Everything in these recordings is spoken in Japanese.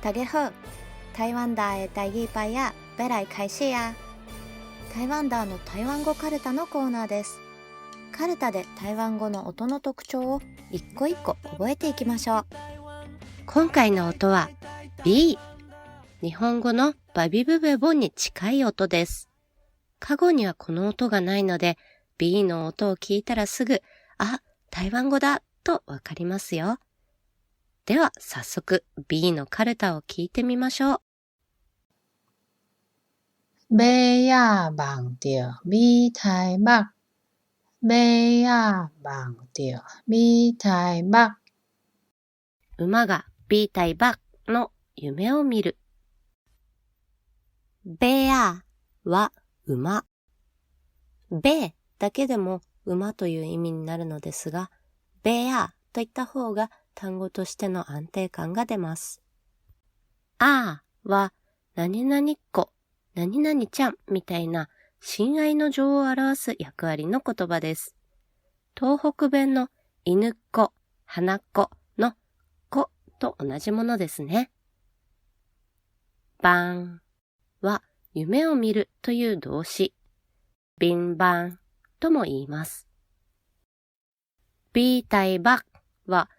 大家好，台湾ダーへ第一杯やベライ開始や。台湾ダーの台湾語カルタのコーナーです。カルタで台湾語の音の特徴を一個一個覚えていきましょう。今回の音は B。日本語のバビブベボに近い音です。過去にはこの音がないので B の音を聞いたらすぐ、あ、台湾語だとわかりますよ。では早速 B のカルタを聞いてみましょう。馬仔望着美台目，馬仔望着美台目。馬が B 対バの夢を見る。ベアは馬。ベだけでも馬という意味になるのですが、ベアといった方が単語としての安定感が出ます。あーは何々っ子、何々ちゃんみたいな親愛の情を表す役割の言葉です。東北弁の犬っ子、花っ子の子と同じものですね。バーンは夢を見るという動詞。ビンバンとも言います。ビータイバは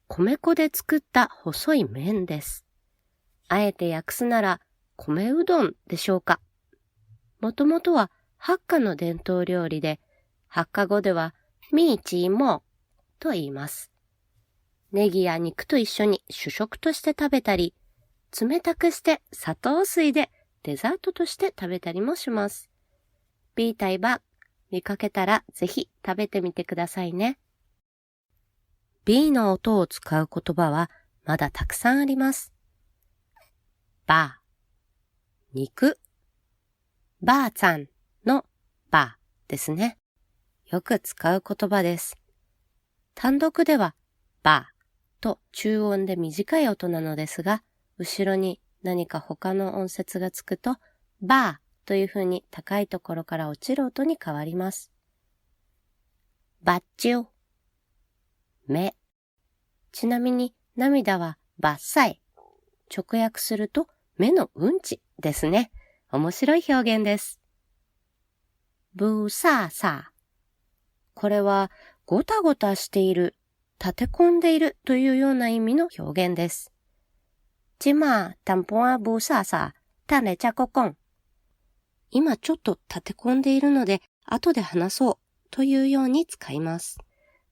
米粉で作った細い麺です。あえて訳すなら米うどんでしょうか。もともとはハッカの伝統料理で、ハッカ語ではミーチーモーと言います。ネギや肉と一緒に主食として食べたり、冷たくして砂糖水でデザートとして食べたりもします。ビータイバ見かけたらぜひ食べてみてくださいね。B の音を使う言葉はまだたくさんあります。バー、肉、ばあちゃんのばですね。よく使う言葉です。単独ではばと中音で短い音なのですが、後ろに何か他の音節がつくとばという風に高いところから落ちる音に変わります。バッチュ目。ちなみに涙はバッサイ。直訳すると目のうんちですね。面白い表現です。ブーサーサー。これはごたごたしている、立て込んでいるというような意味の表現です。ジマータンポアブーサーサー、タレチャココン。今ちょっと立て込んでいるので後で話そうというように使います。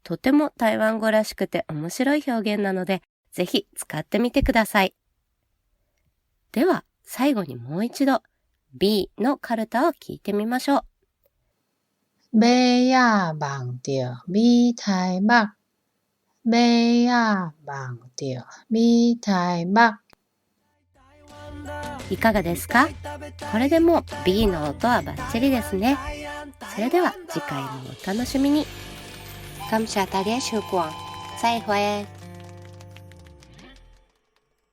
とても台湾語らしくて面白い表現なので、ぜひ使ってみてください。では、最後にもう一度 B のカルタを聞いてみましょう。馬仔望着美台目，馬仔望着美台目。いかがですか？これでもう B の音はバッチリですね。それでは次回もお楽しみに。感謝大家收看。再会。